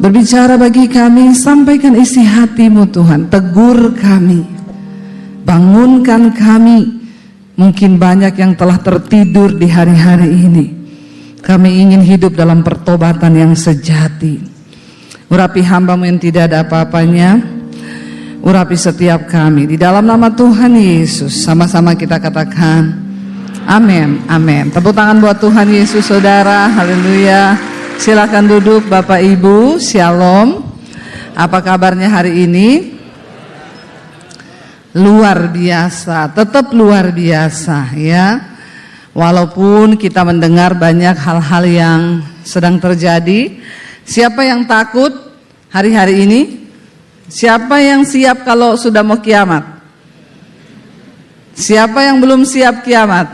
Berbicara bagi kami, sampaikan isi hati-Mu Tuhan, tegur kami, bangunkan kami. Mungkin banyak yang telah tertidur di hari-hari ini. Kami ingin hidup dalam pertobatan yang sejati. Urapi hamba-Mu yang tidak ada apa-apanya, urapi setiap kami. Di dalam nama Tuhan Yesus, sama-sama kita katakan amin, amin. Tepuk tangan buat Tuhan Yesus, saudara. Haleluya. Silakan duduk Bapak Ibu, Shalom. Apa kabarnya hari ini? Luar biasa, tetap luar biasa ya. Walaupun kita mendengar banyak hal-hal yang sedang terjadi. Siapa yang takut hari-hari ini? Siapa yang siap kalau sudah mau kiamat? Siapa yang belum siap kiamat?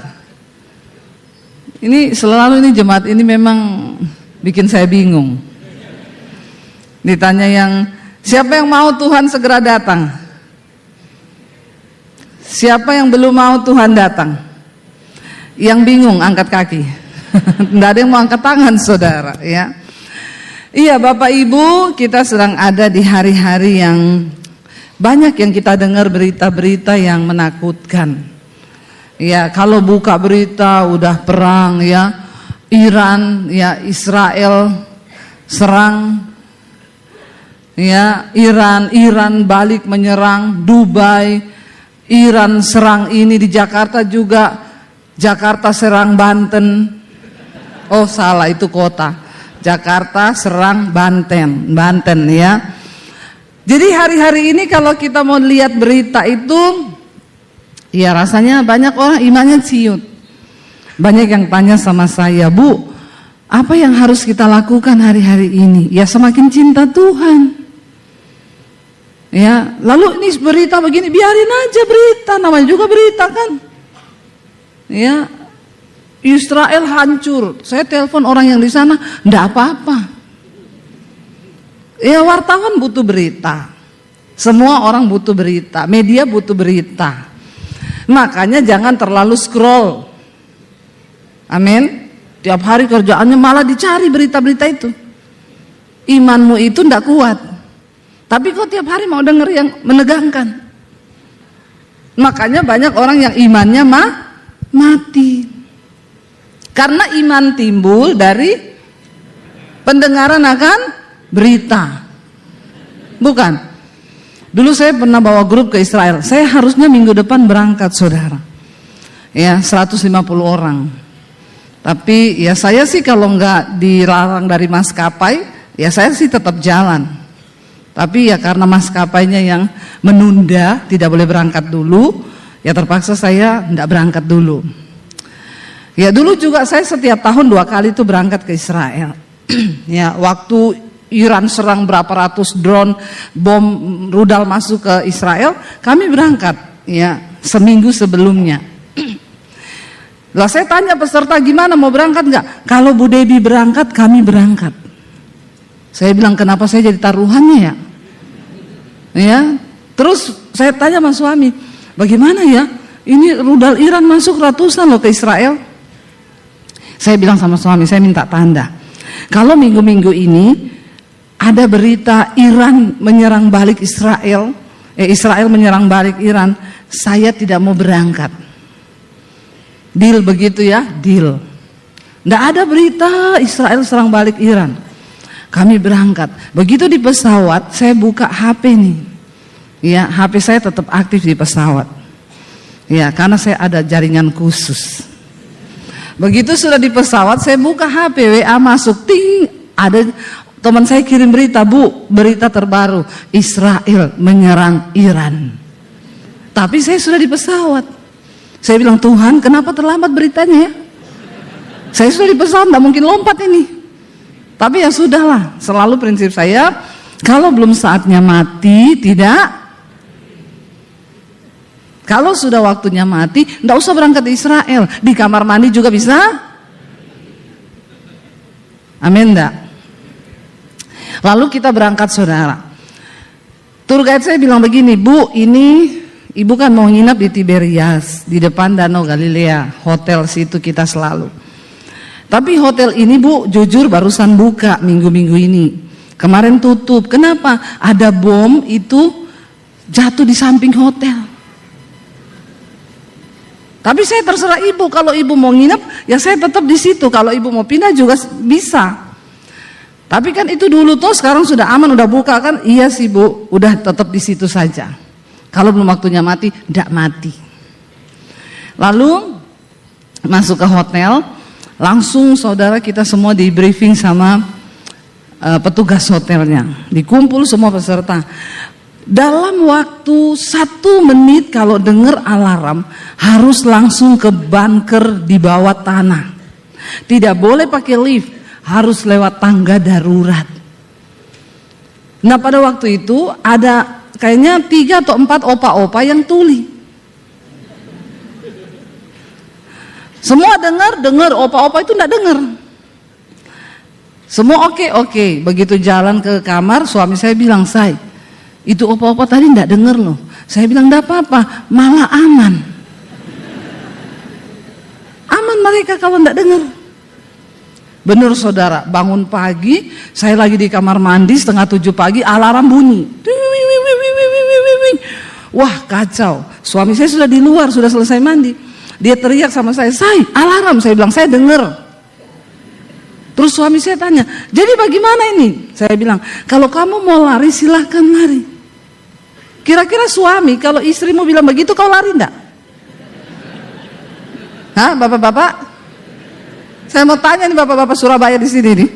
Ini selalu ini jemaat ini memang bikin saya bingung. Ditanya yang siapa yang mau Tuhan segera datang? Siapa yang belum mau Tuhan datang? Yang bingung angkat kaki. Tidak ada yang mau angkat tangan, saudara ya. Iya Bapak Ibu, kita sedang ada di hari-hari yang banyak yang kita dengar berita-berita yang menakutkan. Ya, kalau buka berita udah perang ya. Iran, ya Israel serang, ya Iran balik menyerang Dubai, Iran serang ini di Jakarta juga, Jakarta serang Banten, oh salah itu kota, Jakarta serang Banten ya. Jadi hari-hari ini kalau kita mau lihat berita itu, ya rasanya banyak orang imannya ciut. Banyak yang tanya sama saya, Bu, apa yang harus kita lakukan hari-hari ini? Ya semakin cinta Tuhan. Ya, lalu ini berita begini, biarin aja berita, namanya juga berita kan. Ya, Israel hancur. Saya telepon orang yang di sana, enggak apa-apa. Ya wartawan butuh berita. Semua orang butuh berita, media butuh berita. Makanya jangan terlalu scroll. Amin. Tiap hari kerjaannya malah dicari berita-berita itu. Imanmu itu ndak kuat. Tapi kok tiap hari mau denger yang menegangkan. Makanya banyak orang yang imannya mati. Karena iman timbul dari pendengaran akan berita. Bukan. Dulu saya pernah bawa grup ke Israel. Saya harusnya minggu depan berangkat, saudara. Ya, 150 orang. Tapi ya saya sih kalau nggak dilarang dari maskapai, ya saya sih tetap jalan. Tapi ya karena maskapainya yang menunda, tidak boleh berangkat dulu, ya terpaksa saya nggak berangkat dulu. Ya dulu juga saya setiap tahun 2 kali itu berangkat ke Israel. Ya waktu Iran serang berapa ratus drone, bom, rudal masuk ke Israel, kami berangkat ya seminggu sebelumnya. Lah saya tanya peserta gimana mau berangkat nggak? Kalau Bu Debbie berangkat, kami berangkat. Saya bilang kenapa saya jadi taruhannya ya? Ya, terus saya tanya sama suami, bagaimana ya? Ini rudal Iran masuk ratusan loh ke Israel. Saya bilang sama suami, saya minta tanda. Kalau minggu-minggu ini ada berita Iran menyerang balik Israel, Israel menyerang balik Iran, saya tidak mau berangkat. Deal begitu ya, deal. Nggak ada berita Israel serang balik Iran. Kami berangkat. Begitu di pesawat, saya buka HP nih. Ya, HP saya tetap aktif di pesawat. Ya, karena saya ada jaringan khusus. Begitu sudah di pesawat, saya buka HP, WA masuk, ting, ada teman saya kirim berita, Bu, berita terbaru, Israel menyerang Iran. Tapi saya sudah di pesawat. Saya bilang, Tuhan kenapa terlambat beritanya ya? Saya sudah di pesawat, tidak mungkin lompat ini. Tapi ya sudahlah, selalu prinsip saya, kalau belum saatnya mati, tidak. Kalau sudah waktunya mati, tidak usah berangkat di Israel. Di kamar mandi juga bisa. Amin enggak? Lalu kita berangkat, saudara. Tour guide saya bilang begini, Bu, ini Ibu kan mau nginap di Tiberias, di depan Danau Galilea, hotel situ kita selalu. Tapi hotel ini Bu, jujur barusan buka minggu-minggu ini. Kemarin tutup. Kenapa? Ada bom itu jatuh di samping hotel. Tapi saya terserah ibu, kalau ibu mau nginep ya saya tetap di situ. Kalau ibu mau pindah juga bisa. Tapi kan itu dulu toh, sekarang sudah aman, udah buka kan? Iya sih Bu, udah tetap di situ saja. Kalau belum waktunya mati, tidak mati. Lalu masuk ke hotel, langsung saudara kita semua di briefing sama petugas hotelnya. Dikumpul semua peserta. Dalam waktu 1 menit kalau dengar alarm harus langsung ke bunker di bawah tanah. Tidak boleh pakai lift, harus lewat tangga darurat. Nah pada waktu itu ada kayaknya 3 atau 4 opa-opa yang tuli. Semua dengar, opa-opa itu enggak dengar. Semua oke. Begitu jalan ke kamar, suami saya bilang, "Say, itu opa-opa tadi enggak dengar loh." Saya bilang, "Enggak apa-apa, malah aman." Aman mereka kalau enggak dengar. Benar saudara, bangun pagi, saya lagi di kamar mandi setengah 7 pagi, alarm bunyi. Wah kacau, suami saya sudah di luar, sudah selesai mandi. Dia teriak sama saya, "Say, alarm." Saya bilang, "Saya dengar." Terus suami saya tanya, "Jadi bagaimana ini?" Saya bilang, "Kalau kamu mau lari silahkan lari." Kira-kira suami, kalau istrimu bilang begitu, kau lari enggak? Hah, bapak-bapak? Saya mau tanya nih bapak-bapak Surabaya di sini nih.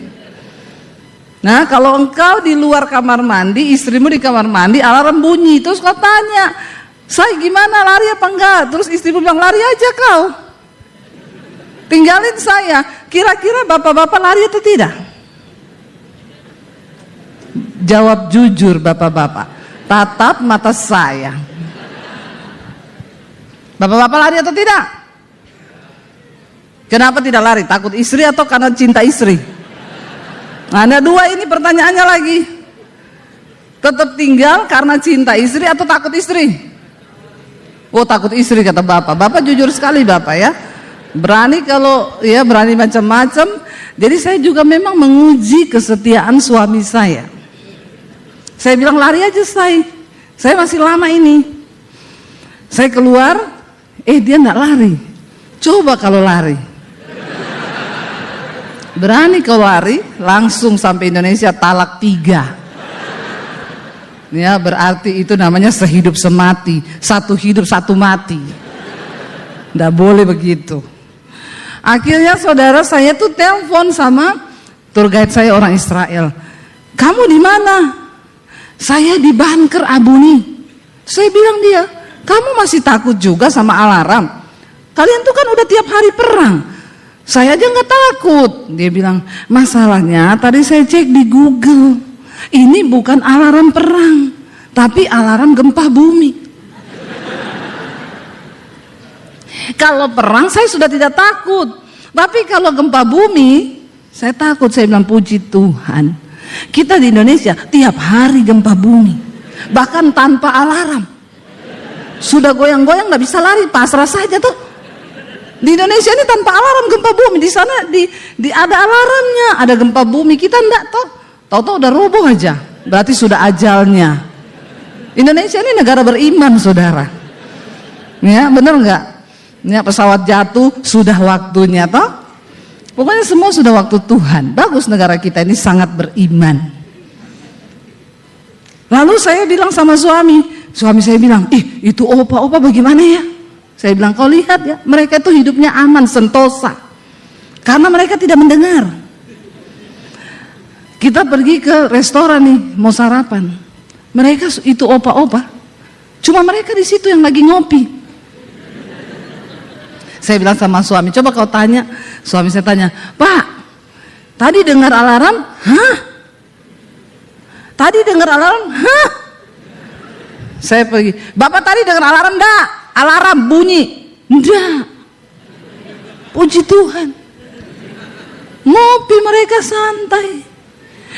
Nah, kalau engkau di luar kamar mandi, istrimu di kamar mandi, alarm bunyi, terus kau tanya, "Saya gimana, lari apa enggak?" Terus istrimu bilang, "Lari aja kau. Tinggalin saya." Kira-kira bapak-bapak lari atau tidak? Jawab jujur bapak-bapak. Tatap mata saya. Bapak-bapak lari atau tidak? Kenapa tidak lari? Takut istri atau karena cinta istri? Ada 2 ini pertanyaannya lagi. Tetap tinggal karena cinta istri atau takut istri? Oh takut istri kata bapak. Bapak jujur sekali bapak ya. Berani kalau ya berani macam-macam. Jadi saya juga memang menguji kesetiaan suami saya. Saya bilang lari aja saya masih lama ini. Saya keluar, dia enggak lari. Coba kalau lari. Berani kalau lari, langsung sampai Indonesia talak 3. Ya berarti itu namanya sehidup semati, 1 hidup 1 mati. Nggak boleh begitu. Akhirnya saudara saya tuh telepon sama tour guide saya orang Israel. "Kamu di mana?" "Saya di bunker Abuni." Saya bilang dia, "Kamu masih takut juga sama alarm? Kalian tuh kan udah tiap hari perang. Saya aja nggak takut." Dia bilang, "Masalahnya tadi saya cek di Google, ini bukan alarm perang, tapi alarm gempa bumi." Kalau perang saya sudah tidak takut, tapi kalau gempa bumi saya takut. Saya bilang, puji Tuhan, kita di Indonesia tiap hari gempa bumi, bahkan tanpa alarm. Sudah goyang-goyang nggak bisa lari, pasrah saja tuh. Di Indonesia ini tanpa alarm gempa bumi, di sana ada alarmnya, ada gempa bumi, kita enggak tahu udah roboh aja, berarti sudah ajalnya. Indonesia ini negara beriman saudara, ya bener nggak? Ya pesawat jatuh sudah waktunya toh, pokoknya semua sudah waktu Tuhan. Bagus negara kita ini sangat beriman. Lalu saya bilang sama suami saya bilang, "Itu opa-opa bagaimana ya?" Saya bilang, "Kau lihat ya, mereka itu hidupnya aman, sentosa. Karena mereka tidak mendengar." Kita pergi ke restoran nih, mau sarapan. Mereka itu opa-opa. Cuma mereka di situ yang lagi ngopi. Saya bilang sama suami, "Coba kau tanya." Suami saya tanya, "Pak, tadi dengar alarm?" "Hah? Tadi dengar alarm?" "Hah?" Saya pergi, "Bapak tadi dengar alarm enggak? Alarm bunyi?" "Enggak." Puji Tuhan. Ngopi mereka santai.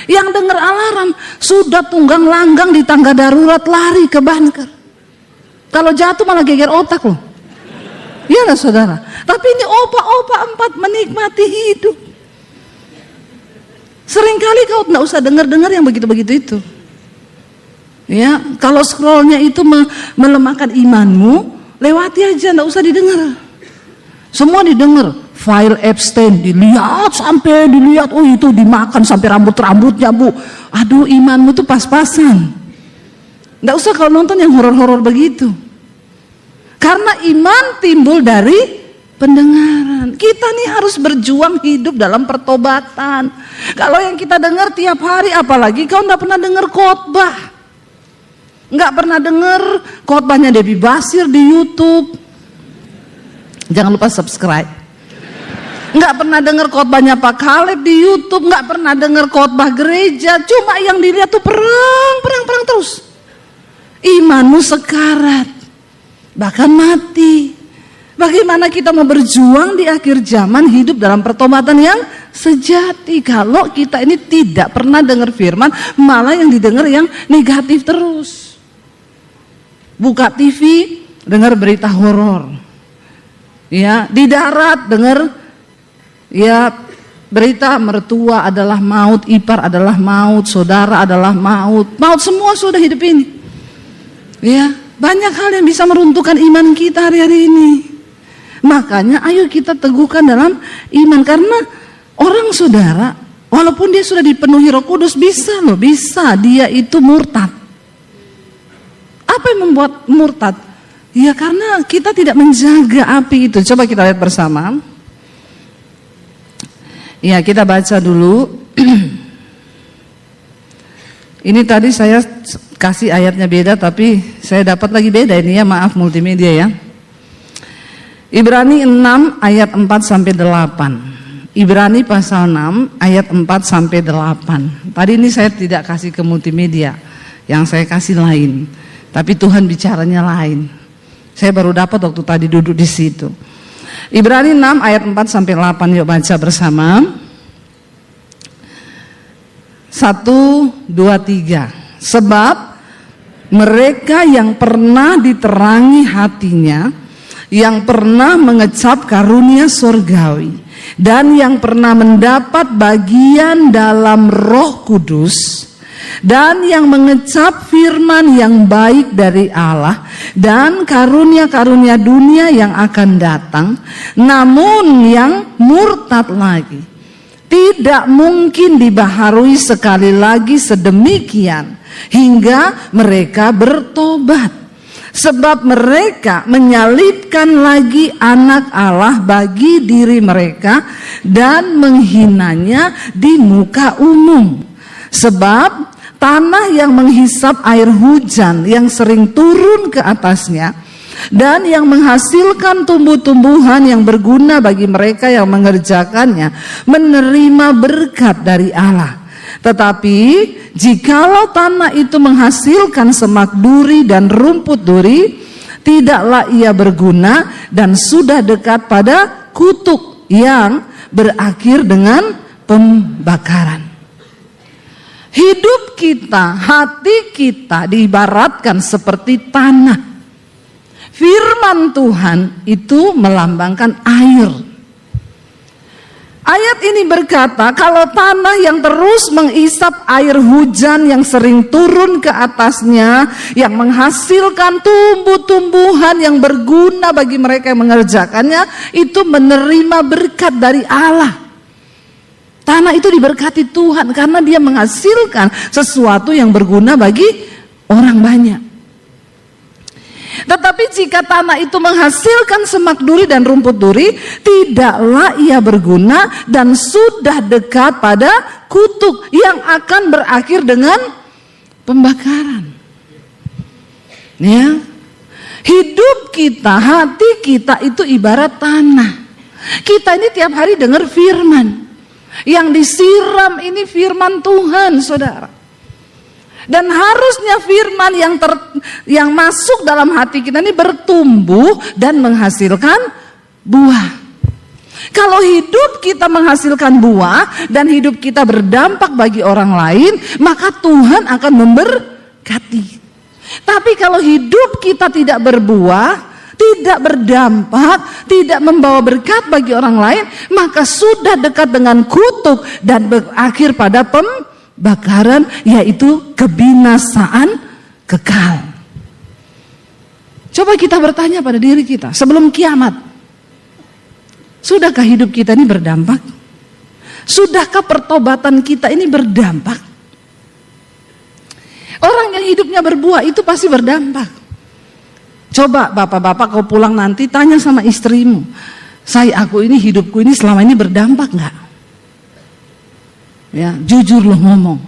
Yang dengar alarm sudah tunggang langgang di tangga darurat lari ke bunker. Kalau jatuh malah geger otak loh. Iya lah saudara. Tapi ini opa-opa 4 menikmati hidup. Seringkali kau tidak usah dengar-dengar yang begitu-begitu itu. Ya, kalau scrollnya itu melemahkan imanmu, lewati aja, tidak usah didengar. Semua didengar. File Epstein dilihat sampai dilihat, oh itu dimakan sampai rambut-rambutnya bu. Aduh, imanmu tuh pas-pasan. Tidak usah kalau nonton yang horor-horor begitu. Karena iman timbul dari pendengaran. Kita nih harus berjuang hidup dalam pertobatan. Kalau yang kita dengar tiap hari, apalagi kau tidak pernah dengar khotbah, nggak pernah dengar khotbahnya Debbie Basir di YouTube. Jangan lupa subscribe. Nggak pernah dengar khotbahnya Pak Kaleb di YouTube, nggak pernah dengar khotbah gereja. Cuma yang dilihat tuh perang terus. Imanmu sekarat, bahkan mati. Bagaimana kita mau berjuang di akhir zaman hidup dalam pertobatan yang sejati kalau kita ini tidak pernah dengar firman, malah yang didengar yang negatif terus. Buka TV, dengar berita horor. Ya, di darat dengar ya berita mertua adalah maut, ipar adalah maut, saudara adalah maut. Maut semua sudah hidup ini. Ya, banyak hal yang bisa meruntuhkan iman kita hari-hari ini. Makanya ayo kita teguhkan dalam iman, karena orang saudara walaupun dia sudah dipenuhi Roh Kudus bisa dia itu murtad. Apa yang membuat murtad? Ya karena kita tidak menjaga api itu. Coba kita lihat bersama. Ya, kita baca dulu. Ini tadi saya kasih ayatnya beda, tapi saya dapat lagi beda ini ya, maaf multimedia ya. Ibrani 6 ayat 4 sampai 8. Ibrani pasal 6 ayat 4 sampai 8. Tadi ini saya tidak kasih ke multimedia, yang saya kasih lain. Tapi Tuhan bicaranya lain. Saya baru dapat waktu tadi duduk di situ. Ibrani 6 ayat 4 sampai 8, yuk baca bersama. 1, 2, 3. Sebab mereka yang pernah diterangi hatinya, yang pernah mengecap karunia surgawi, dan yang pernah mendapat bagian dalam Roh Kudus, dan yang mengecap firman yang baik dari Allah, dan karunia-karunia dunia yang akan datang, namun yang murtad lagi, tidak mungkin dibaharui sekali lagi sedemikian hingga mereka bertobat. Sebab mereka menyalibkan lagi anak Allah bagi diri mereka dan menghinanya di muka umum. Sebab tanah yang menghisap air hujan yang sering turun ke atasnya dan yang menghasilkan tumbuh-tumbuhan yang berguna bagi mereka yang mengerjakannya, menerima berkat dari Allah. Tetapi jikalau tanah itu menghasilkan semak duri dan rumput duri, tidaklah ia berguna dan sudah dekat pada kutuk yang berakhir dengan pembakaran. Hidup kita, hati kita diibaratkan seperti tanah. Firman Tuhan itu melambangkan air. Ayat ini berkata, kalau tanah yang terus mengisap air hujan yang sering turun ke atasnya, yang menghasilkan tumbuh-tumbuhan yang berguna bagi mereka yang mengerjakannya, itu menerima berkat dari Allah. Tanah itu diberkati Tuhan karena dia menghasilkan sesuatu yang berguna bagi orang banyak. Tetapi jika tanah itu menghasilkan semak duri dan rumput duri, tidaklah ia berguna dan sudah dekat pada kutuk yang akan berakhir dengan pembakaran. Ya, hidup kita, hati kita itu ibarat tanah. Kita ini tiap hari dengar firman. Yang disiram ini firman Tuhan, saudara. Dan harusnya firman yang masuk dalam hati kita ini bertumbuh dan menghasilkan buah. Kalau hidup kita menghasilkan buah dan hidup kita berdampak bagi orang lain, maka Tuhan akan memberkati. Tapi kalau hidup kita tidak berbuah, tidak berdampak, tidak membawa berkat bagi orang lain, maka sudah dekat dengan kutuk dan berakhir pada pembakaran, yaitu kebinasaan kekal. Coba kita bertanya pada diri kita sebelum kiamat, sudahkah hidup kita ini berdampak? Sudahkah pertobatan kita ini berdampak? Orang yang hidupnya berbuah itu pasti berdampak. Coba bapak-bapak kau pulang nanti tanya sama istrimu, aku ini hidupku ini selama ini berdampak nggak? Ya, jujur loh ngomong.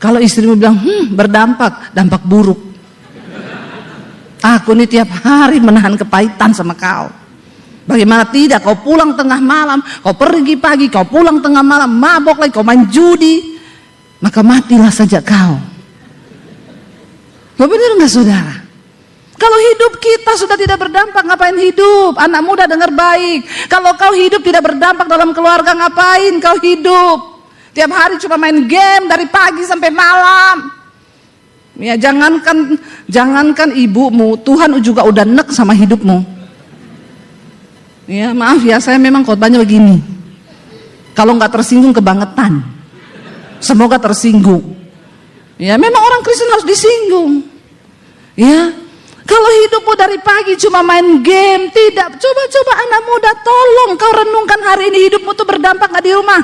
Kalau istrimu bilang berdampak, dampak buruk. Aku ini tiap hari menahan kepahitan sama kau. Bagaimana tidak, kau pulang tengah malam, kau pergi pagi, kau pulang tengah malam, mabok lagi, kau main judi, maka matilah saja kau. Benar nggak saudara? Kalau hidup kita sudah tidak berdampak, ngapain hidup? Anak muda dengar baik. Kalau kau hidup tidak berdampak dalam keluarga, ngapain kau hidup? Tiap hari cuma main game dari pagi sampai malam. Ya, jangankan ibumu, Tuhan juga udah nek sama hidupmu. Ya, maaf ya, saya memang khotbahnya begini. Kalau nggak tersinggung kebangetan. Semoga tersinggung. Ya, memang orang Kristen harus disinggung. Ya, kalau hidupmu dari pagi cuma main game, tidak. Coba anak muda, tolong kau renungkan hari ini hidupmu tuh berdampak nggak di rumah?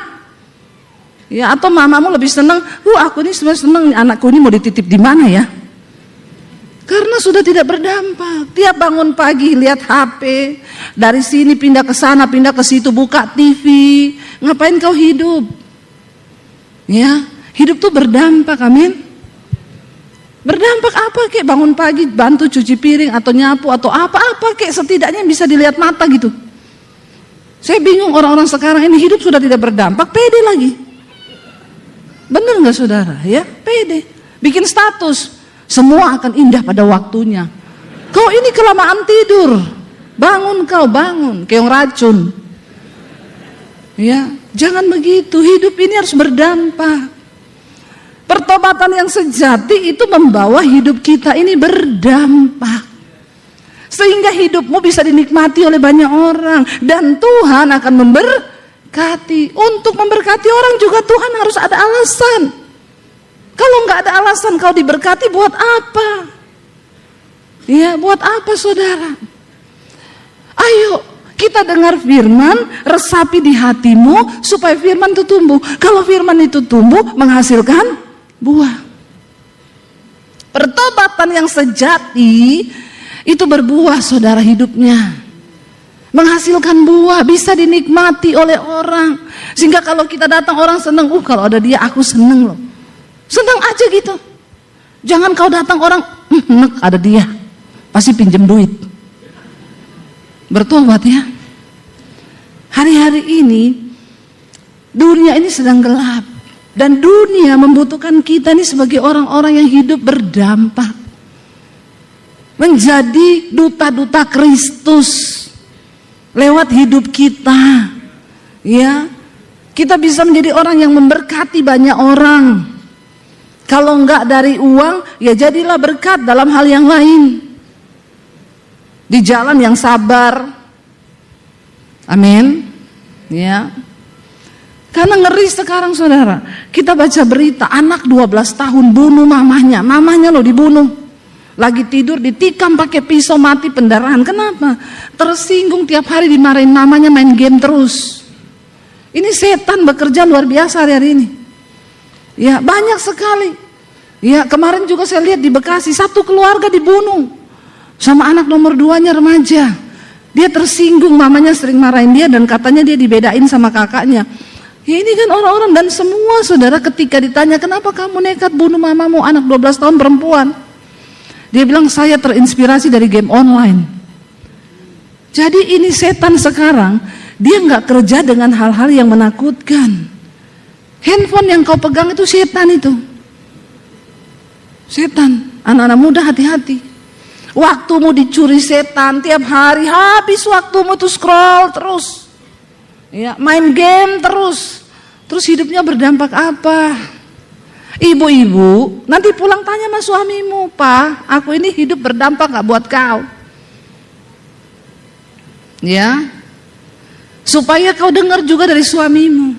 Ya, atau mamamu lebih senang, aku ini sebenarnya senang anakku ini mau dititip di mana ya? Karena sudah tidak berdampak. Tiap bangun pagi lihat HP, dari sini pindah ke sana, pindah ke situ, buka TV. Ngapain kau hidup? Ya, hidup tuh berdampak, amin. Berdampak apa kek? Bangun pagi bantu cuci piring atau nyapu atau apa-apa kek, setidaknya bisa dilihat mata gitu. Saya bingung orang-orang sekarang ini hidup sudah tidak berdampak, pede lagi. Benar nggak saudara? Ya, pede. Bikin status, semua akan indah pada waktunya. Kau ini kelamaan tidur, bangun kau bangun, kayak racun. Ya, jangan begitu. Hidup ini harus berdampak. Pertobatan yang sejati itu membawa hidup kita ini berdampak, sehingga hidupmu bisa dinikmati oleh banyak orang, dan Tuhan akan memberkati. Untuk memberkati orang juga Tuhan harus ada alasan. Kalau nggak ada alasan kau diberkati, buat apa? Ya, buat apa saudara? Ayo kita dengar firman, resapi di hatimu supaya firman itu tumbuh. Kalau firman itu tumbuh, menghasilkan buah. Pertobatan yang sejati itu berbuah saudara, hidupnya menghasilkan buah, bisa dinikmati oleh orang. Sehingga kalau kita datang orang senang, kalau ada dia aku senang loh. Senang aja gitu. Jangan kau datang orang, ada dia, pasti pinjam duit. Bertobat ya. Hari-hari ini dunia ini sedang gelap, dan dunia membutuhkan kita ini sebagai orang-orang yang hidup berdampak, menjadi duta-duta Kristus lewat hidup kita. Ya, kita bisa menjadi orang yang memberkati banyak orang. Kalau enggak dari uang, ya jadilah berkat dalam hal yang lain. Di jalan yang sabar. Amin. Ya. Karena ngeri sekarang saudara. Kita baca berita, anak 12 tahun bunuh mamahnya. Mamahnya loh dibunuh. Lagi tidur ditikam pakai pisau, mati pendarahan. Kenapa? Tersinggung, tiap hari dimarahin mamanya, main game terus. Ini setan bekerja luar biasa hari-hari ini. Ya, banyak sekali. Ya, kemarin juga saya lihat di Bekasi, satu keluarga dibunuh sama anak nomor 2-nya remaja. Dia tersinggung, mamanya sering marahin dia dan katanya dia dibedain sama kakaknya. Ya, ini kan orang-orang, dan semua saudara ketika ditanya, kenapa kamu nekat bunuh mamamu, anak 12 tahun perempuan? Dia bilang, saya terinspirasi dari game online. Jadi ini setan sekarang, dia nggak kerja dengan hal-hal yang menakutkan. Handphone yang kau pegang itu setan itu. Setan, anak-anak muda hati-hati. Waktumu dicuri setan, tiap hari habis waktumu tuh scroll terus. Ya, main game terus. Terus hidupnya berdampak apa? Ibu-ibu, nanti pulang tanya sama suamimu, Pak, aku ini hidup berdampak gak buat kau? Ya, supaya kau dengar juga dari suamimu.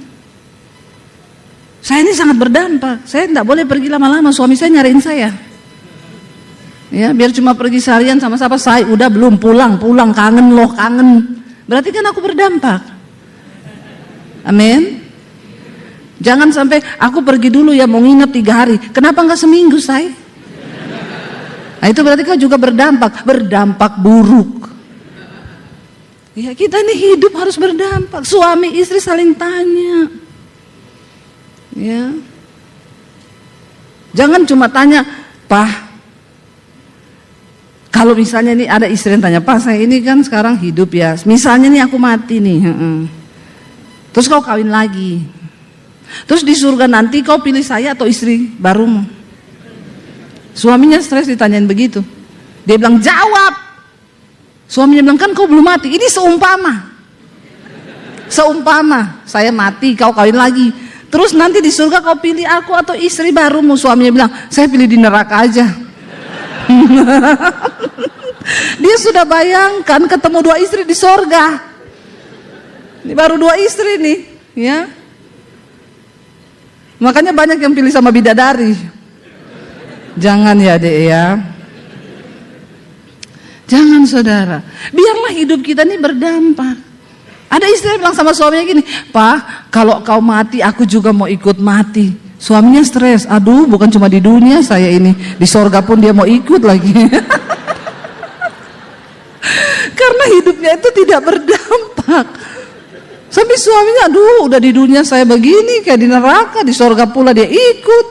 Saya ini sangat berdampak. Saya tidak boleh pergi lama-lama. Suami saya nyariin saya. Ya, biar cuma pergi seharian sama siapa, saya udah belum pulang, kangen loh, kangen. Berarti kan aku berdampak. Amin. Jangan sampai aku pergi dulu ya, mau nginep 3 hari. Kenapa enggak seminggu, say? Nah, itu berarti kau juga berdampak buruk. Ya, kita ini hidup harus berdampak. Suami istri saling tanya. Ya. Jangan cuma tanya, "Pak, kalau misalnya nih ada istri yang tanya, Pak, saya ini kan sekarang hidup ya. Misalnya nih aku mati nih. Terus kau kawin lagi. Terus di surga nanti kau pilih saya atau istri barumu?" Suaminya stres ditanyain begitu. Dia bilang, "Jawab." Suaminya bilang, "Kan kau belum mati." Ini seumpama saya mati, kau kawin lagi. Terus nanti di surga kau pilih aku atau istri barumu. Suaminya bilang, "Saya pilih di neraka aja." Dia sudah bayangkan ketemu 2 istri di surga. Ini baru 2 istri nih, ya. Makanya banyak yang pilih sama bidadari. Jangan ya, Dek ya. Jangan, saudara. Biarlah hidup kita ini berdampak. Ada istri bilang sama suaminya gini, "Pak, kalau kau mati aku juga mau ikut mati." Suaminya stres. Aduh, bukan cuma di dunia saya ini, di sorga pun dia mau ikut lagi. Karena hidupnya itu tidak berdampak. Sampai suaminya, aduh, udah di dunia saya begini, kayak di neraka, di sorga pula dia ikut.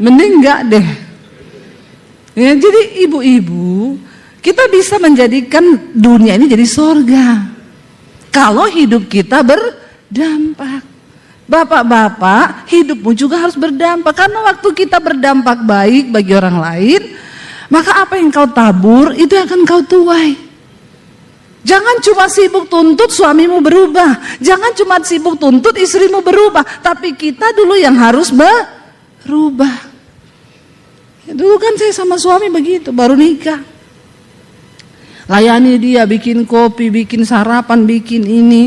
Mending enggak deh. Ya, jadi ibu-ibu, kita bisa menjadikan dunia ini jadi sorga kalau hidup kita berdampak. Bapak-bapak, hidupmu juga harus berdampak. Karena waktu kita berdampak baik bagi orang lain, maka apa yang kau tabur itu akan kau tuai. Jangan cuma sibuk tuntut suamimu berubah, jangan cuma sibuk tuntut istrimu berubah, tapi kita dulu yang harus berubah. Ya, dulu kan saya sama suami begitu, baru nikah. Layani dia, bikin kopi, bikin sarapan, bikin ini.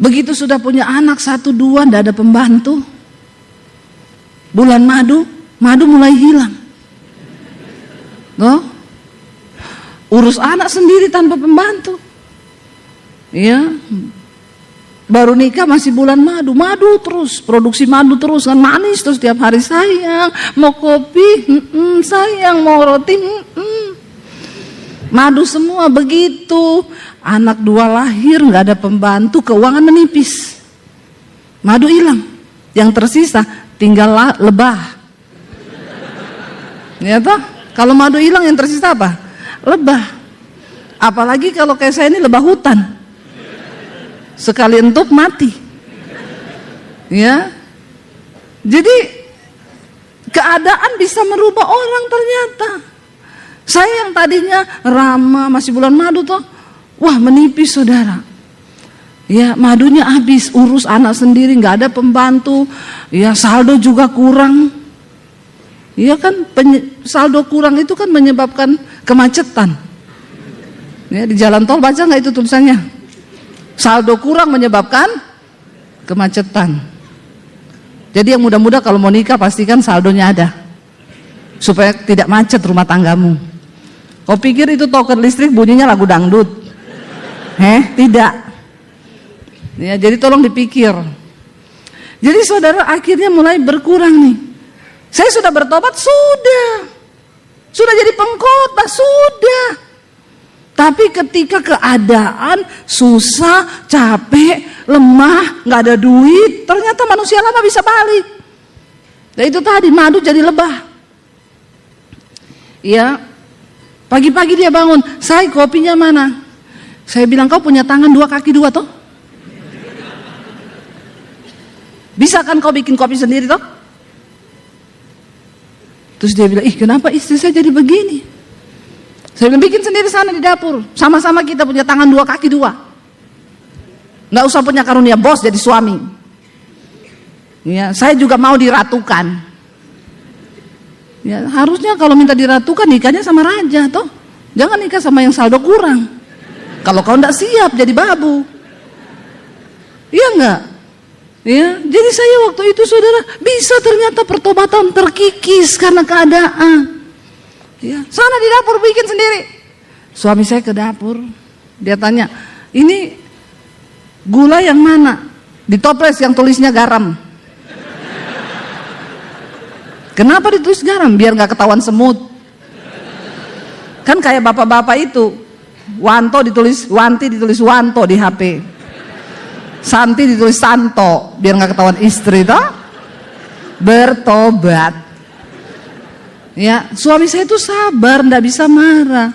Begitu sudah punya anak 1-2, tidak ada pembantu. Bulan madu mulai hilang. Loh? Urus anak sendiri tanpa pembantu. Ya. Baru nikah masih bulan madu terus, produksi madu terus kan, manis terus tiap hari, sayang, mau kopi, sayang, mau roti, madu semua begitu. Anak 2 lahir, nggak ada pembantu, keuangan menipis, madu hilang, yang tersisa tinggal lebah. Ya toh, kalau madu hilang yang tersisa apa? Lebah. Apalagi kalau kayak saya ini lebah hutan, sekali entuk mati. Ya, jadi keadaan bisa merubah orang ternyata. Saya yang tadinya ramah masih bulan madu toh, wah menipis, saudara. Ya, madunya habis, urus anak sendiri, nggak ada pembantu. Ya, saldo juga kurang. Iya kan, saldo kurang itu kan menyebabkan kemacetan. Ya, di jalan tol baca nggak itu tulisannya? Saldo kurang menyebabkan kemacetan. Jadi yang muda-muda kalau mau nikah pastikan saldonya ada, supaya tidak macet rumah tanggamu. Kau pikir itu token listrik bunyinya lagu dangdut? Tidak. Ya, jadi tolong dipikir. Jadi saudara akhirnya mulai berkurang nih. Saya sudah bertobat, sudah jadi pengkhotbah, sudah. Tapi ketika keadaan susah, capek, lemah, nggak ada duit, ternyata manusia lama bisa balik. Dan itu tadi, madu jadi lebah. Ya, pagi-pagi dia bangun, "Say, kopinya mana?" Saya bilang, "Kau punya tangan 2 kaki 2 toh? Bisa kan kau bikin kopi sendiri toh?" Terus dia bilang, "Ih, kenapa istri saya jadi begini?" Saya bilang, "Bikin sendiri sana di dapur. Sama-sama kita punya tangan 2 kaki 2. Nggak usah punya karunia bos jadi suami. Ya, saya juga mau diratukan." Ya, harusnya kalau minta diratukan nikahnya sama raja toh. Jangan nikah sama yang saldo kurang. Kalau kau tidak siap jadi babu. Iya enggak? Ya, jadi saya waktu itu saudara bisa ternyata pertobatan terkikis karena keadaan. Ya, sana di dapur bikin sendiri. Suami saya ke dapur, dia tanya, ini gula yang mana? Di toples yang tulisnya garam. Kenapa ditulis garam? Biar nggak ketahuan semut. Kan kayak bapak-bapak itu, Wanto ditulis Wanti, ditulis Wanto di HP. Santi ditulis Santo, biar nggak ketahuan istri, toh. Bertobat. Ya, suami saya itu sabar, ndak bisa marah.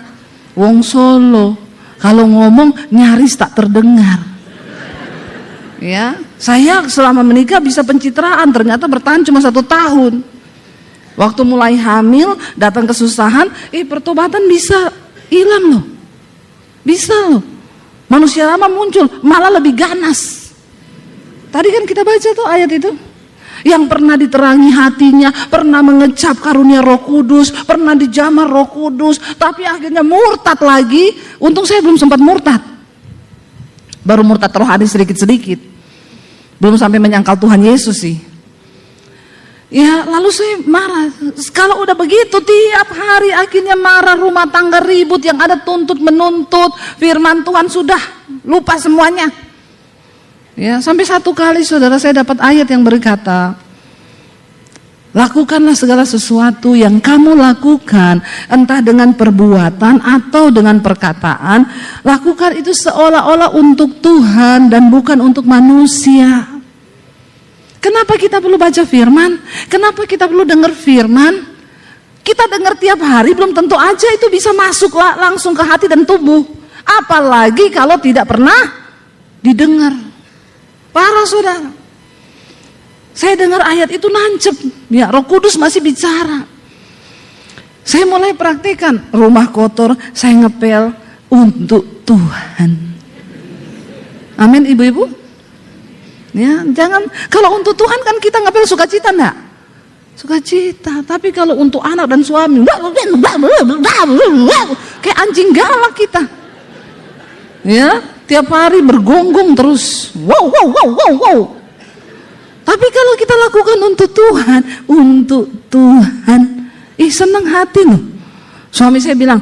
Wong Solo, kalau ngomong nyaris tak terdengar. Ya, saya selama menikah bisa pencitraan, ternyata bertahan cuma 1 tahun. Waktu mulai hamil, datang kesusahan, pertobatan bisa hilang loh, bisa loh. Manusia lama muncul, malah lebih ganas. Tadi kan kita baca tuh ayat itu. Yang pernah diterangi hatinya, pernah mengecap karunia Roh Kudus, pernah dijamah Roh Kudus, tapi akhirnya murtad lagi. Untung saya belum sempat murtad. Baru murtad rohani sedikit-sedikit. Belum sampai menyangkal Tuhan Yesus sih. Ya, lalu saya marah. Kalau udah begitu tiap hari akhirnya marah, rumah tangga ribut, yang ada tuntut menuntut, firman Tuhan sudah lupa semuanya. Ya, sampai satu kali saudara saya dapat ayat yang berkata, lakukanlah segala sesuatu yang kamu lakukan, entah dengan perbuatan atau dengan perkataan, lakukan itu seolah-olah untuk Tuhan dan bukan untuk manusia. Kenapa kita perlu baca firman? Kenapa kita perlu dengar firman? Kita dengar tiap hari belum tentu aja itu bisa masuk langsung ke hati dan tubuh. Apalagi kalau tidak pernah didengar. Parah saudara. Saya dengar ayat itu nancep. Ya, Roh Kudus masih bicara. Saya mulai praktekkan. Rumah kotor, saya ngepel untuk Tuhan. Amin ibu-ibu. Ya, jangan, kalau untuk Tuhan kan kita ngapel sukacita enggak? Sukacita, tapi kalau untuk anak dan suami, kayak anjing galak kita. Ya, tiap hari bergonggong terus. Wow, wow, wow, wow, wow. Tapi kalau kita lakukan untuk Tuhan, senang hati loh. Suami saya bilang,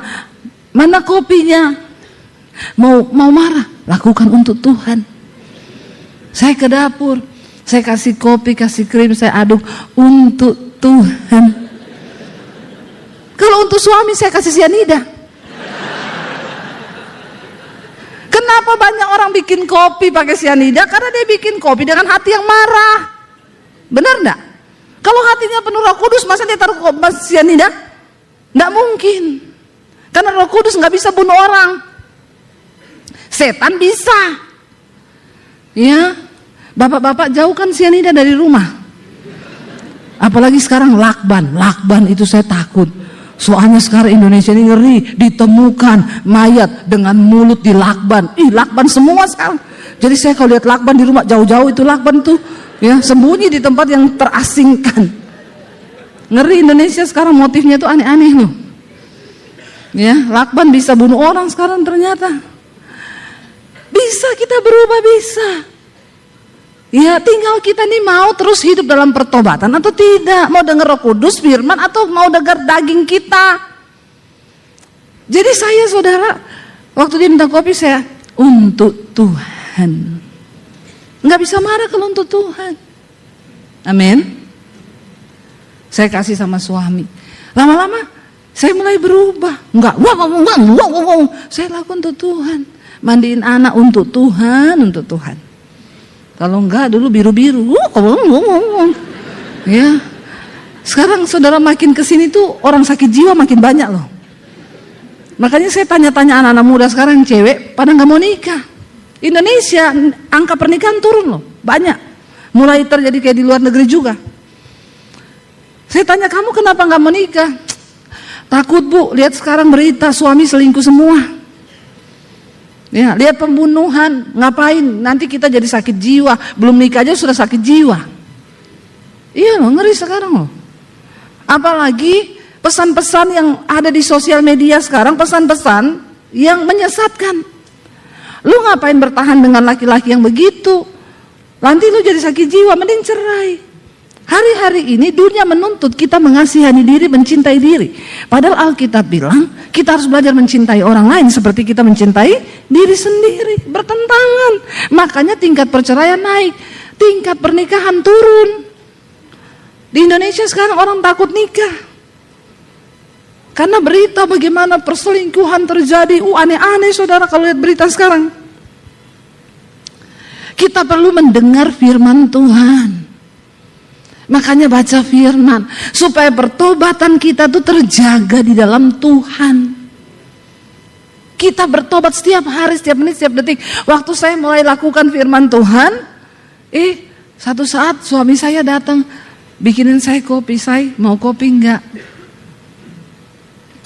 mana kopinya? Mau marah, lakukan untuk Tuhan. Saya ke dapur, saya kasih kopi, kasih krim, saya aduk untuk Tuhan. Kalau untuk suami saya kasih sianida. Kenapa banyak orang bikin kopi pakai sianida? Karena dia bikin kopi dengan hati yang marah. Benar enggak? Kalau hatinya penuh Roh Kudus, masa dia taruh sianida? Enggak mungkin. Karena Roh Kudus nggak bisa bunuh orang. Setan bisa. Ya, bapak-bapak jauhkan sianida dari rumah. Apalagi sekarang lakban itu saya takut. Soalnya sekarang Indonesia ini ngeri, ditemukan mayat dengan mulut di lakban. Lakban semua sekarang. Jadi saya kalau lihat lakban di rumah, jauh-jauh itu lakban tuh, ya sembunyi di tempat yang terasingkan. Ngeri Indonesia sekarang, motifnya tuh aneh-aneh loh. Ya, lakban bisa bunuh orang sekarang ternyata. Bisa kita berubah, bisa. Ya, tinggal kita nih mau terus hidup dalam pertobatan atau tidak. Mau dengar Roh Kudus, firman, atau mau dengar daging kita. Jadi saya saudara, waktu dia minta kopi saya, untuk Tuhan. Nggak bisa marah kalau untuk Tuhan. Amin. Saya kasih sama suami. Lama-lama saya mulai berubah. Enggak, saya lakukan untuk Tuhan. Mandiin anak untuk Tuhan, untuk Tuhan. Kalau enggak dulu biru-biru. Ya. Sekarang saudara makin kesini tuh orang sakit jiwa makin banyak loh. Makanya saya tanya-tanya anak-anak muda sekarang cewek pada nggak mau nikah. Indonesia angka pernikahan turun loh, banyak. Mulai terjadi kayak di luar negeri juga. Saya tanya, kamu kenapa nggak mau nikah? Takut bu, lihat sekarang berita suami selingkuh semua. Ya, lihat pembunuhan, ngapain? Nanti kita jadi sakit jiwa. Belum nikah aja sudah sakit jiwa. Iya loh, ngeri sekarang loh. Apalagi pesan-pesan yang ada di sosial media sekarang, pesan-pesan yang menyesatkan. Lu ngapain bertahan dengan laki-laki yang begitu? Nanti lu jadi sakit jiwa, mending cerai. Hari-hari ini dunia menuntut kita mengasihani diri, mencintai diri. Padahal Alkitab bilang kita harus belajar mencintai orang lain seperti kita mencintai diri sendiri. Bertentangan. Makanya tingkat perceraian naik, tingkat pernikahan turun. Di Indonesia sekarang orang takut nikah karena berita bagaimana perselingkuhan terjadi. Aneh-aneh saudara kalau lihat berita sekarang. Kita perlu mendengar firman Tuhan. Makanya baca firman supaya pertobatan kita tuh terjaga di dalam Tuhan. Kita bertobat setiap hari, setiap menit, setiap detik. Waktu saya mulai lakukan firman Tuhan, satu saat suami saya datang, bikinin saya kopi. Saya mau kopi enggak?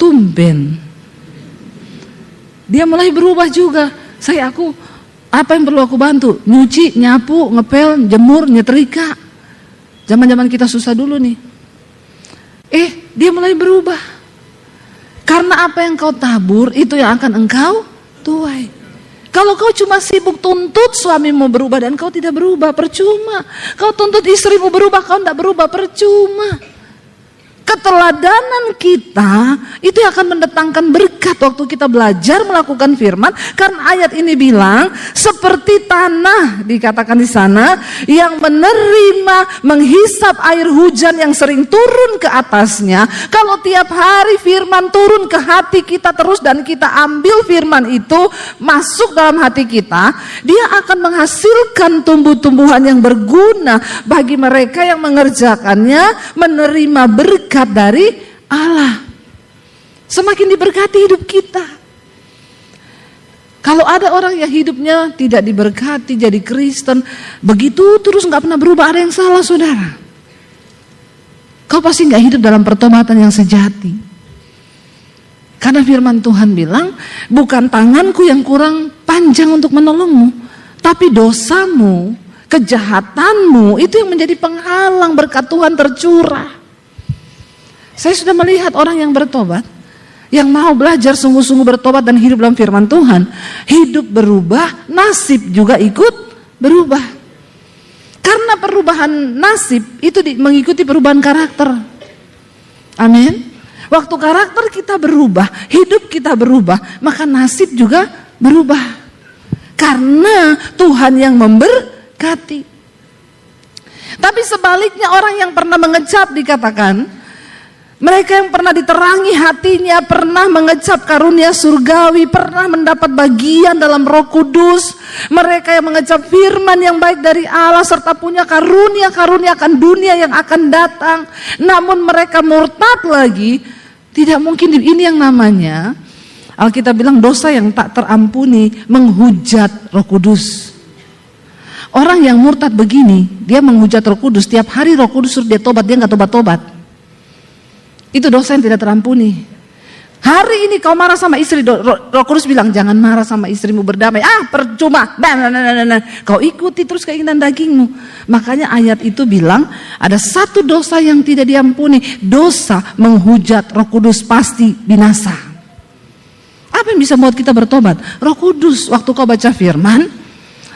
Tumben dia mulai berubah juga. Apa yang perlu aku bantu? Nyuci, nyapu, ngepel, jemur, nyetrika. Zaman-zaman kita susah dulu nih. Dia mulai berubah. Karena apa yang kau tabur itu yang akan engkau tuai. Kalau kau cuma sibuk tuntut suamimu berubah dan kau tidak berubah, percuma. Kau tuntut istrimu berubah, kau tidak berubah, percuma. Keteladanan kita itu akan mendatangkan berkat waktu kita belajar melakukan firman. Karena ayat ini bilang seperti tanah, dikatakan di sana, yang menerima menghisap air hujan yang sering turun ke atasnya. Kalau tiap hari firman turun ke hati kita terus dan kita ambil firman itu masuk dalam hati kita, dia akan menghasilkan tumbuh-tumbuhan yang berguna bagi mereka yang mengerjakannya, menerima berkat dari Allah. Semakin diberkati hidup kita. Kalau ada orang yang hidupnya tidak diberkati, jadi Kristen, begitu terus nggak pernah berubah, ada yang salah saudara. Kau pasti nggak hidup dalam pertobatan yang sejati. Karena firman Tuhan bilang, bukan tanganku yang kurang panjang untuk menolongmu, tapi dosamu, kejahatanmu itu yang menjadi penghalang berkat Tuhan tercurah. Saya sudah melihat orang yang bertobat, yang mau belajar sungguh-sungguh bertobat dan hidup dalam firman Tuhan, hidup berubah, nasib juga ikut berubah. Karena perubahan nasib itu mengikuti perubahan karakter. Amin. Waktu karakter kita berubah, hidup kita berubah, maka nasib juga berubah. Karena Tuhan yang memberkati. Tapi sebaliknya orang yang pernah mengecap dikatakan, mereka yang pernah diterangi hatinya, pernah mengecap karunia surgawi, pernah mendapat bagian dalam Roh Kudus. Mereka yang mengecap firman yang baik dari Allah serta punya karunia-karunia akan dunia yang akan datang. Namun mereka murtad lagi, tidak mungkin. Ini yang namanya, Alkitab bilang dosa yang tak terampuni, menghujat Roh Kudus. Orang yang murtad begini, dia menghujat Roh Kudus. Tiap hari Roh Kudus suruh dia tobat, dia nggak tobat-tobat. Itu dosa yang tidak terampuni. Hari ini kau marah sama istri, Roh Kudus bilang jangan marah sama istrimu, berdamai. Percuma. Kau ikuti terus keinginan dagingmu. Makanya ayat itu bilang ada satu dosa yang tidak diampuni, dosa menghujat Roh Kudus, pasti binasa. Apa yang bisa membuat kita bertobat? Roh Kudus. Waktu kau baca firman,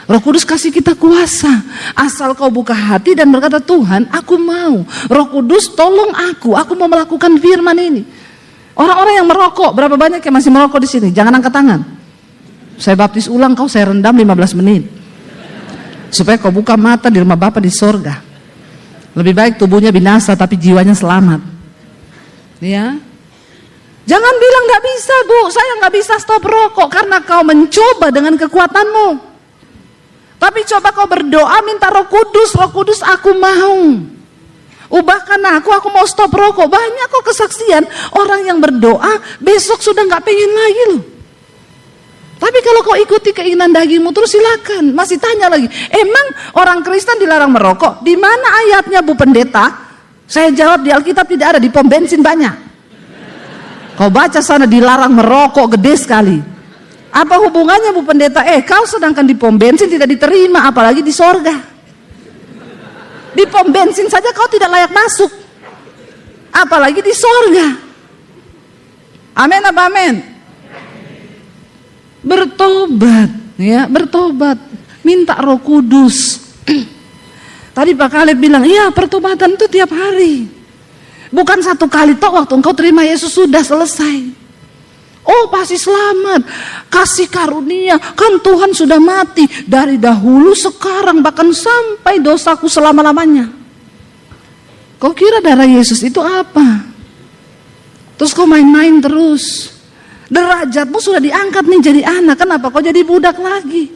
Roh Kudus kasih kita kuasa. Asal kau buka hati dan berkata, Tuhan aku mau. Roh Kudus tolong aku mau melakukan firman ini. Orang-orang yang merokok, berapa banyak yang masih merokok di sini? Jangan angkat tangan. Saya baptis ulang kau, saya rendam 15 menit. Supaya kau buka mata di rumah Bapa di sorga. Lebih baik tubuhnya binasa tapi jiwanya selamat. Ya. Jangan bilang gak bisa Bu, saya gak bisa stop rokok karena kau mencoba dengan kekuatanmu. Tapi coba kau berdoa minta Roh Kudus aku mau. Ubahkan aku mau stop rokok. Banyak kok kesaksian orang yang berdoa besok sudah gak pengen lagi loh. Tapi kalau kau ikuti keinginan dagingmu terus silakan. Masih tanya lagi, emang orang Kristen dilarang merokok? Di mana ayatnya Bu Pendeta? Saya jawab di Alkitab tidak ada, di pom bensin banyak. Kau baca sana dilarang merokok gede sekali. Apa hubungannya Bu Pendeta? Kau sedangkan di pom bensin tidak diterima, apalagi di sorga. Di pom bensin saja kau tidak layak masuk, apalagi di sorga. Amin apa amin? Bertobat. Ya, bertobat, minta Roh Kudus. Tadi Pak Kaleb bilang, iya pertobatan itu tiap hari. Bukan satu kali toh waktu engkau terima Yesus sudah selesai. Oh pasti selamat, kasih karunia, kan Tuhan sudah mati dari dahulu sekarang bahkan sampai dosaku selama-lamanya. Kau kira darah Yesus itu apa? Terus kau main-main terus. Derajatmu sudah diangkat nih jadi anak, kenapa kau jadi budak lagi?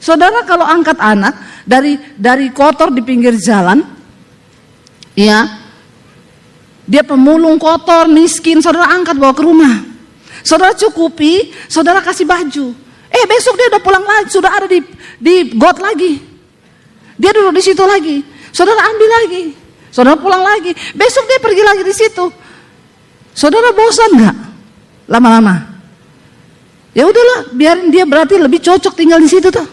Saudara kalau angkat anak dari kotor di pinggir jalan, ya, dia pemulung kotor, miskin, saudara angkat bawa ke rumah. Saudara cukupi, saudara kasih baju. Besok dia udah pulang lagi, sudah ada di got lagi. Dia duduk di situ lagi. Saudara ambil lagi. Saudara pulang lagi. Besok dia pergi lagi di situ. Saudara bosan nggak? Lama-lama. Ya udahlah, biarin dia, berarti lebih cocok tinggal di situ tuh.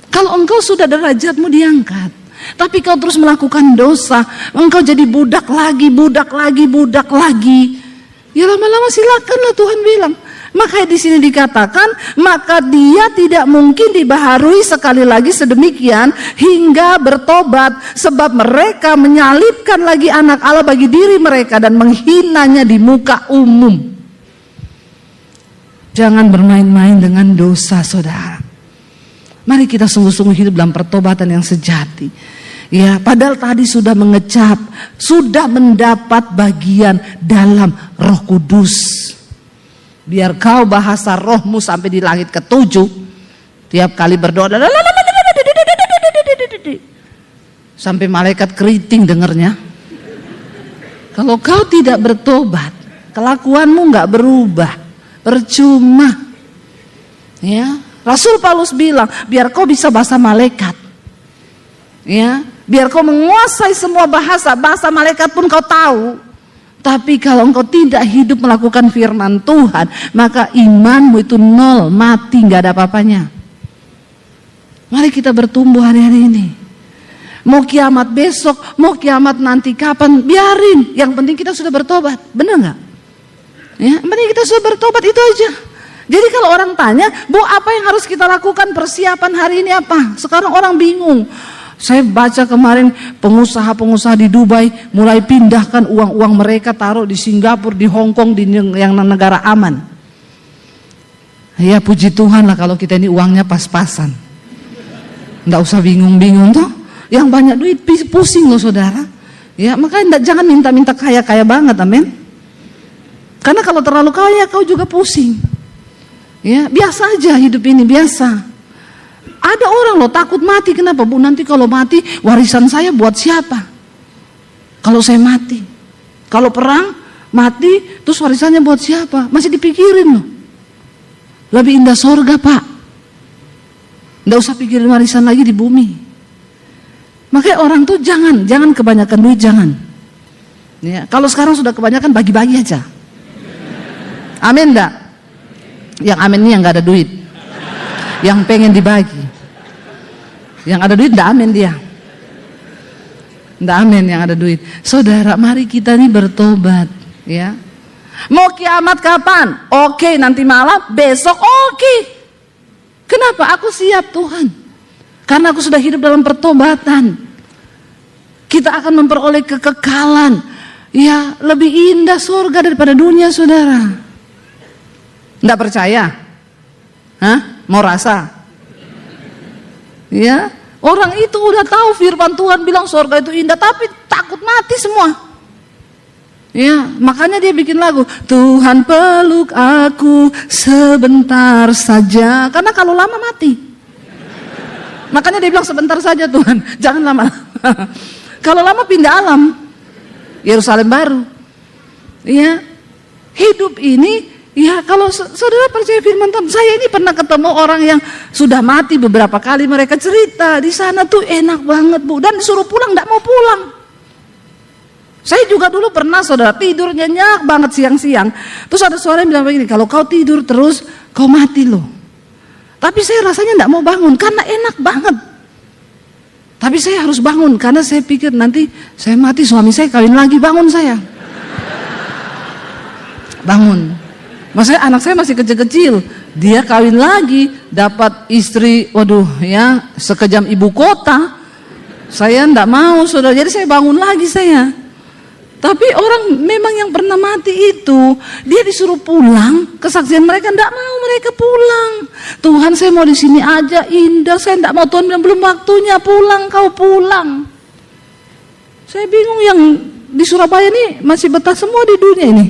Kalau engkau sudah derajatmu diangkat, tapi kau terus melakukan dosa, engkau jadi budak lagi, budak lagi, budak lagi. Ya lama-lama silakanlah, Tuhan bilang. Makanya di sini dikatakan, maka dia tidak mungkin dibaharui sekali lagi sedemikian hingga bertobat, sebab mereka menyalibkan lagi anak Allah bagi diri mereka dan menghinanya di muka umum. Jangan bermain-main dengan dosa, saudara. Mari kita sungguh-sungguh hidup dalam pertobatan yang sejati. Ya, padahal tadi sudah mengecap, sudah mendapat bagian dalam Roh Kudus. Biar kau bahasa rohmu sampai di langit ke-7. Tiap kali berdoa sampai malaikat keriting dengernya. Kalau kau tidak bertobat, kelakuanmu nggak berubah, percuma. Ya, Rasul Paulus bilang, biar kau bisa bahasa malaikat. Ya, biar kau menguasai semua bahasa malaikat pun kau tahu. Tapi kalau engkau tidak hidup melakukan firman Tuhan, maka imanmu itu nol, mati, nggak ada apa-apanya. Mari kita bertumbuh hari-hari ini. Mau kiamat besok, mau kiamat nanti kapan, biarin. Yang penting kita sudah bertobat, benar nggak? Ya, yang penting kita sudah bertobat, itu aja. Jadi kalau orang tanya, Bu, apa yang harus kita lakukan, persiapan hari ini apa? Sekarang orang bingung. Saya baca kemarin pengusaha-pengusaha di Dubai mulai pindahkan uang-uang mereka, taruh di Singapura, di Hong Kong, di yang negara aman. Ya puji Tuhan lah kalau kita ini uangnya pas-pasan. Nggak usah bingung-bingung toh. Yang banyak duit pusing loh saudara. Ya makanya jangan minta-minta kaya-kaya banget, amin. Karena kalau terlalu kaya kau juga pusing. Ya biasa aja hidup ini, biasa. Ada orang loh takut mati, kenapa Bu? Nanti kalau mati warisan saya buat siapa? Kalau saya mati, kalau perang mati terus warisannya buat siapa? Masih dipikirin loh. Lebih indah sorga Pak. Nggak usah pikirin warisan lagi di bumi. Makanya orang tuh jangan kebanyakan duit, jangan. Ya, kalau sekarang sudah kebanyakan bagi-bagi aja. Amin enggak? Yang amin ini yang nggak ada duit, yang pengen dibagi. Yang ada duit enggak amin dia. Enggak amin yang ada duit. Saudara, mari kita nih bertobat, ya. Mau kiamat kapan? Oke, nanti malam, besok oke. Kenapa? Aku siap Tuhan. Karena aku sudah hidup dalam pertobatan. Kita akan memperoleh kekekalan. Ya, lebih indah surga daripada dunia, saudara. Enggak percaya? Hah? Mau rasa? Ya, orang itu udah tahu firman Tuhan bilang surga itu indah, tapi takut mati semua. Ya, makanya dia bikin lagu, Tuhan peluk aku sebentar saja, karena kalau lama mati. Makanya dia bilang sebentar saja Tuhan, jangan lama. Kalau lama pindah alam, Yerusalem baru. Ya, hidup ini. Ya kalau saudara percaya firman Tuhan, saya ini pernah ketemu orang yang sudah mati beberapa kali, mereka cerita di sana tuh enak banget Bu, dan disuruh pulang nggak mau pulang. Saya juga dulu pernah saudara tidur nyenyak banget siang-siang, terus ada suara yang bilang begini, kalau kau tidur terus kau mati loh. Tapi saya rasanya nggak mau bangun karena enak banget. Tapi saya harus bangun karena saya pikir nanti saya mati suami saya kawin lagi, bangun saya. Bangun. Maksudnya anak saya masih kecil-kecil, Dia kawin lagi, dapat istri, waduh ya, sekejam ibu kota. Saya enggak mau, saudara. Jadi saya bangun lagi saya. Tapi orang memang yang pernah mati itu, dia disuruh pulang, kesaksian mereka enggak mau mereka pulang. Tuhan, saya mau di sini aja, indah, saya enggak mau. Tuhan bilang belum waktunya pulang, kau pulang. Saya bingung, yang di Surabaya nih masih betah semua di dunia ini.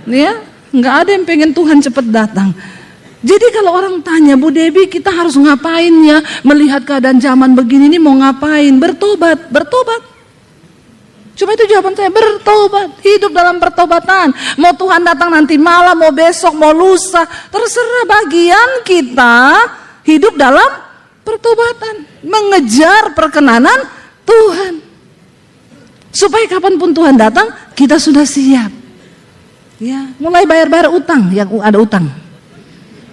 Ya, enggak ada yang pengen Tuhan cepat datang. Jadi kalau orang tanya, Bu Debbie, kita harus ngapain ya? Melihat keadaan zaman begini nih mau ngapain? Bertobat, bertobat. Cuma itu jawaban saya, bertobat, hidup dalam pertobatan. Mau Tuhan datang nanti malam, mau besok, mau lusa, terserah. Bagian kita hidup dalam pertobatan, mengejar perkenanan Tuhan. Supaya kapanpun Tuhan datang, kita sudah siap. Ya, mulai bayar-bayar utang yang ada utang.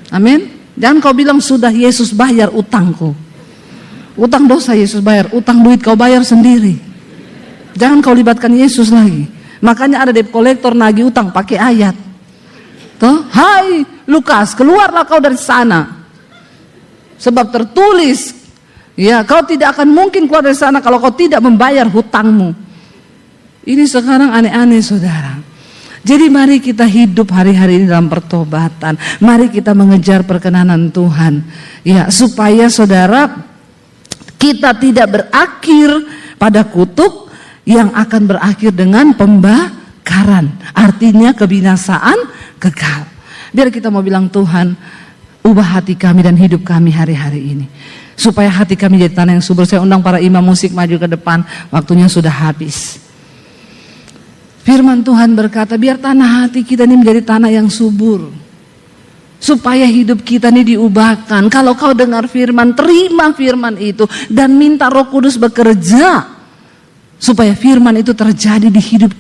Amin. Jangan kau bilang sudah Yesus bayar utangku. Utang dosa Yesus bayar, utang duit kau bayar sendiri. Jangan kau libatkan Yesus lagi. Makanya ada debt collector nagih utang pakai ayat. Tuh, hai Lukas, keluarlah kau dari sana. Sebab tertulis, ya, kau tidak akan mungkin keluar dari sana kalau kau tidak membayar hutangmu. Ini sekarang aneh-aneh, saudara. Jadi mari kita hidup hari-hari ini dalam pertobatan. Mari kita mengejar perkenanan Tuhan. Ya, supaya saudara kita tidak berakhir pada kutuk, yang akan berakhir dengan pembakaran. Artinya kebinasaan kekal. Biar kita mau bilang, Tuhan, ubah hati kami dan hidup kami hari-hari ini. Supaya hati kami jadi tanah yang subur. Saya undang para imam musik maju ke depan. Waktunya sudah habis. Firman Tuhan berkata, biar tanah hati kita ini menjadi tanah yang subur. Supaya hidup kita ini diubahkan. Kalau kau dengar firman, terima firman itu. Dan minta Roh Kudus bekerja. Supaya firman itu terjadi di hidup